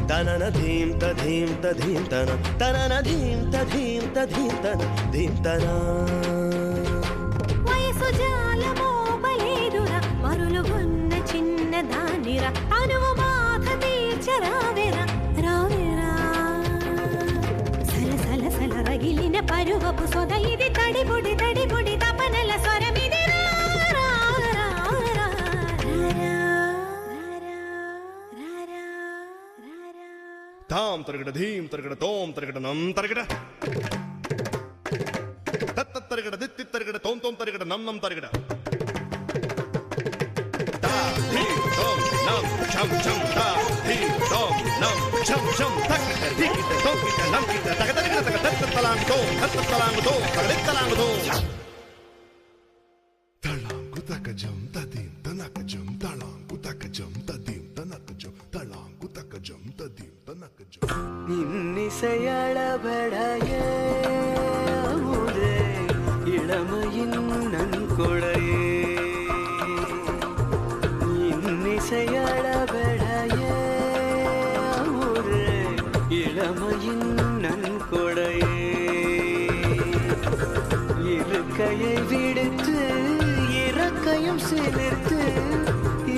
తనన ధీం తధీం తధీం తన తనన ధీం తధీం తధీం తన ధీం తన వయసు జాలమో బలేదురా మరులుగున్న చిన్న దానిరా అనువు బాధ తీర్చరావేరా రావేరా సల సల సల రగిలిన పరువపు సొద ఇది తడిబుడి తడిబుడి తపనల స్వరమిది తాం తరగడ ధీం తరగడ తోం తరగడ నం తరగడ తత్త తరగడ దిత్తి తరగడ తోం తోం తరగడ నం నం తరగడ తా ధీం తోం నం ఛం ఛం తా ధీం తోం నం ఛం ఛం తక్కిట దిక్కిట తోకిట నంకిట తగ తరగడ తగ తత్త తలాంగు తోం తత్త తలాంగు తోం తగ తలాంగు తోం తలాంగు తక జం తదీం తనక జం తలాంగు తక జం తదీం తనక జం తలాంగు తక జం తదీం తనక జం இன்னிசையளபடையே அமுதே இளமையின் நன்கொடையே இன்னிசையளபடையே அமுதே இளமையின் நன்கொடையே இருக்கையை விடுத்து இறக்கையும் சிலிர்த்து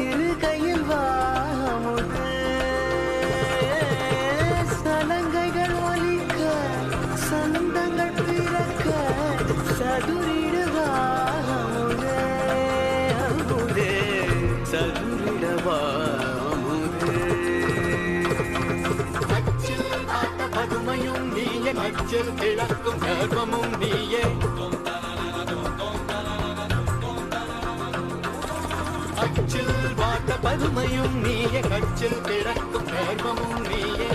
இரு கையில் வாமுதே சலங்கைகள் ஒலிக்க சந்தங்கள் பிறக்க சதுரிடுவாமுதே அமுதே சதுரிடவாமுதே அச்சில் ஆட்ட பதுமையும் நீயே அச்சில் கிழக்கும் கர்ப்பமும் நீயே அச்சில் வாட்ட பதுமையும் நீயே கச்சில் கிழக்கும் கர்ப்பமும் நீயே